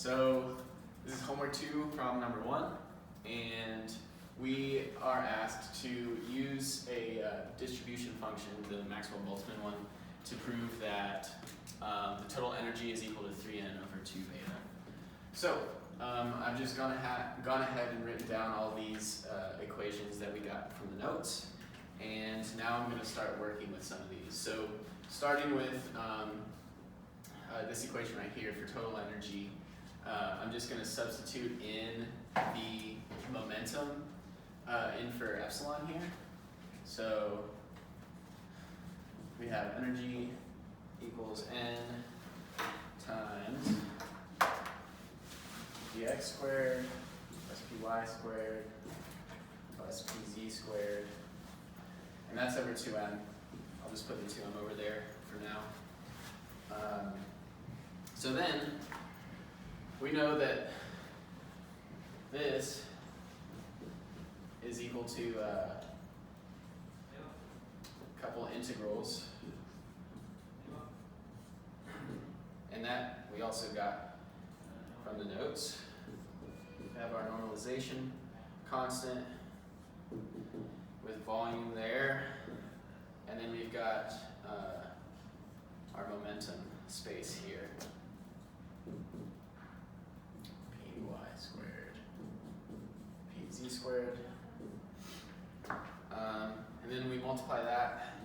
So this is homework 2, problem number 1, and we are asked to use a distribution function, the Maxwell-Boltzmann one, to prove that the total energy is equal to 3n over 2 beta. So I've just gone ahead and written down all these equations that we got from the notes, and now I'm going to start working with some of these. So starting with this equation right here for total energy, I'm just going to substitute in the momentum in for epsilon here. So we have energy equals n times px squared plus py squared plus pz squared, and that's over 2m. I'll just put the 2m over there for now. So then we know that this is equal to a couple integrals, and that we also got from the notes. We have our normalization constant with volume there, and then we've got our momentum space here. Py squared, pz squared, and then we multiply that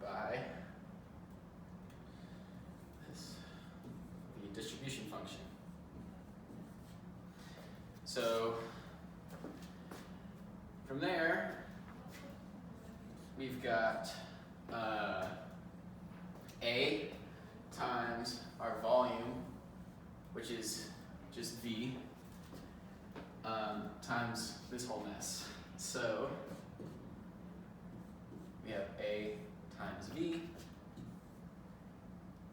by the distribution function. So from there, we've got A times our volume, which is just V, times this whole mess. So we have A times V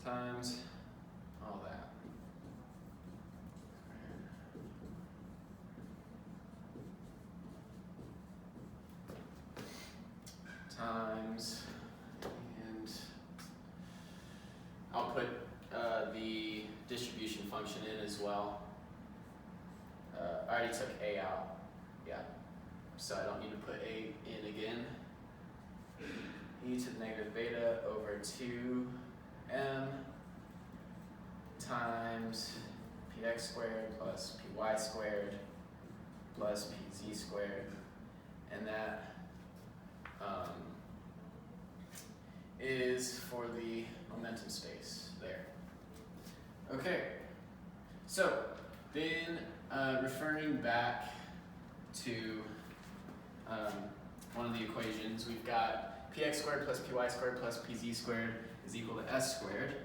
times all that. Times, and I'll put the distribution function in as well. I already took A out, yeah, so I don't need to put A in again. E to the negative beta over 2m times px squared plus py squared plus pz squared, and that is for the momentum space there. Okay, so then referring back to one of the equations, we've got px squared plus py squared plus pz squared is equal to s squared.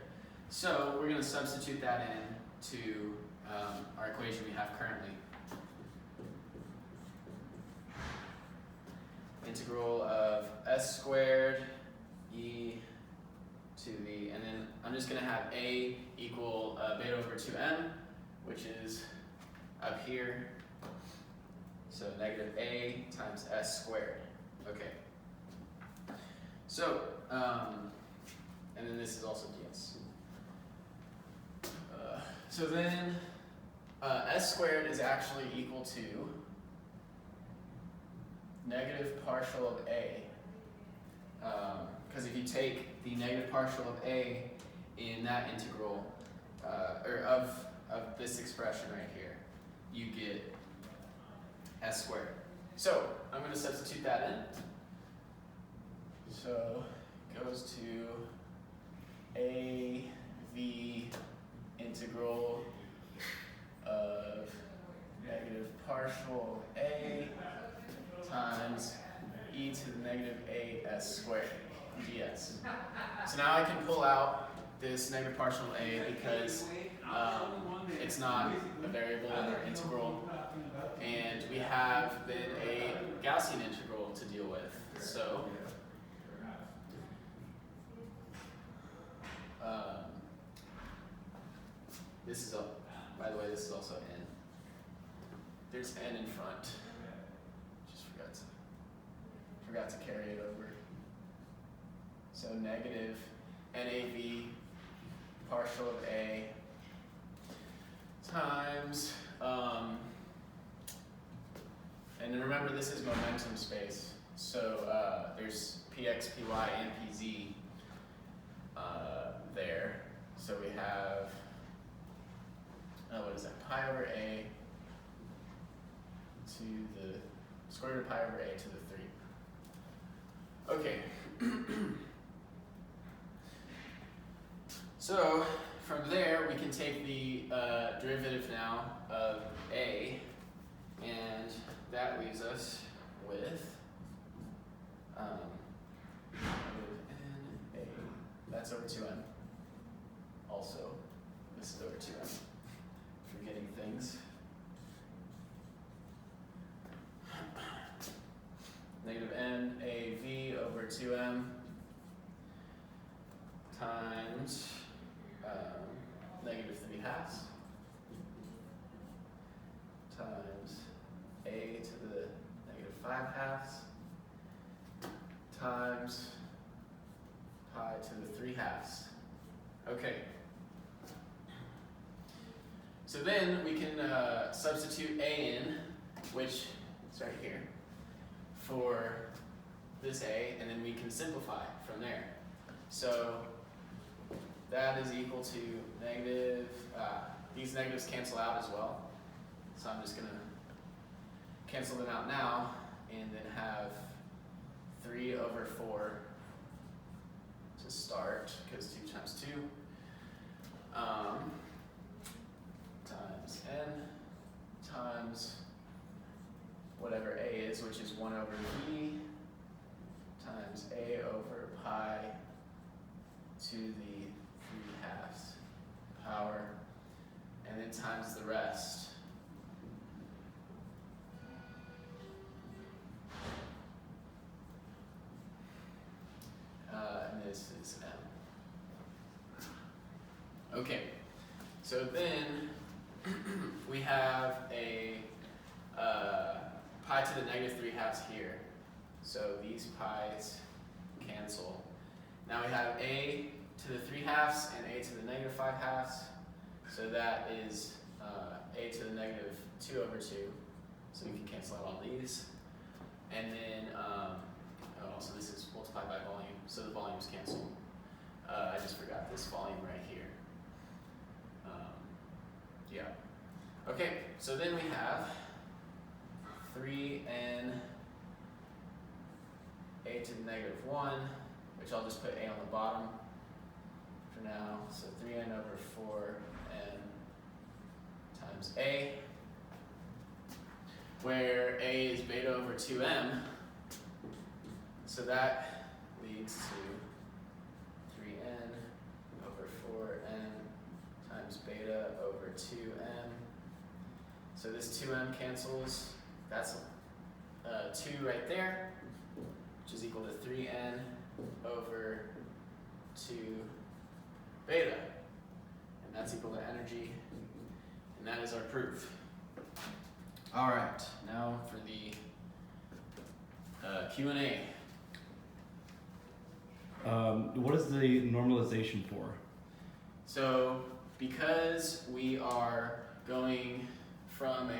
So we're going to substitute that in to our equation we have currently. Integral of s squared e to the, and then I'm just going to have a equal beta over 2m, which is up here. So negative a times s squared. Okay. So, and then this is also ds. So then s squared is actually equal to negative partial of a, because if you take the negative partial of a in that integral, or of this expression right here, you get s squared. So I'm going to substitute that in. So it goes to AV integral of negative partial of a times e to the negative as squared ds. So now I can pull out this negative partial of a because it's not a variable in our integral, and we have then a Gaussian integral to deal with. So this is, by the way, this is also n. There's n in front. Just forgot to carry it over. So negative NAV partial of a times, and remember this is momentum space, so there's px, py, and pz there. So we have, what is that, pi over a to the square root of pi over a to the 3. Okay. So from there we can take the derivative now of a, and that leaves us with n a, that's over 2m. Also, this is over 2m. Forgetting things. Negative n a v over 2m times negative 3 halves times a to the negative 5 halves times pi to the 3 halves. Okay. So then we can substitute a in, which is right here, for this a, and then we can simplify from there. So that is equal to negative, these negatives cancel out as well. So I'm just going to cancel them out now and then have 3 over 4 to start, because 2 times 2 times n times whatever a is, which is 1 over v times a over pi to the 3 halves power, and then times the rest. And this is m. Okay, so then we have a pi to the negative 3 halves here. So these pi's cancel. Now we have a to the 3 halves and a to the negative 5 halves. So that is a to the negative 2 over 2. So we can cancel out all these. And then, so this is multiplied by volume. So the volumes cancel. I just forgot this volume right here. Yeah. Okay, so then we have 3n a to the negative 1, which I'll just put a on the bottom for now. So 3n over 4n times a, where a is beta over 2m. So that leads to 3n over 4n times beta over 2m. So this 2m cancels. That's 2 right there, which is equal to 3n over 2 beta. And that's equal to energy. And that is our proof. All right, now for the Q&A. What is the normalization for? So because we are going from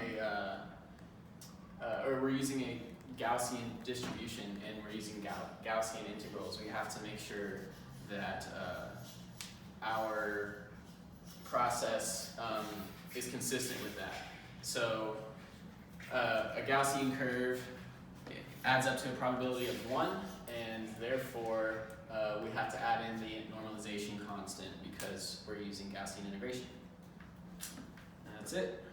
or we're using a Gaussian distribution and we're using Gaussian integrals, we have to make sure that our process is consistent with that. So a Gaussian curve adds up to a probability of 1, and therefore we have to add in the normalization constant because we're using Gaussian integration. And that's it.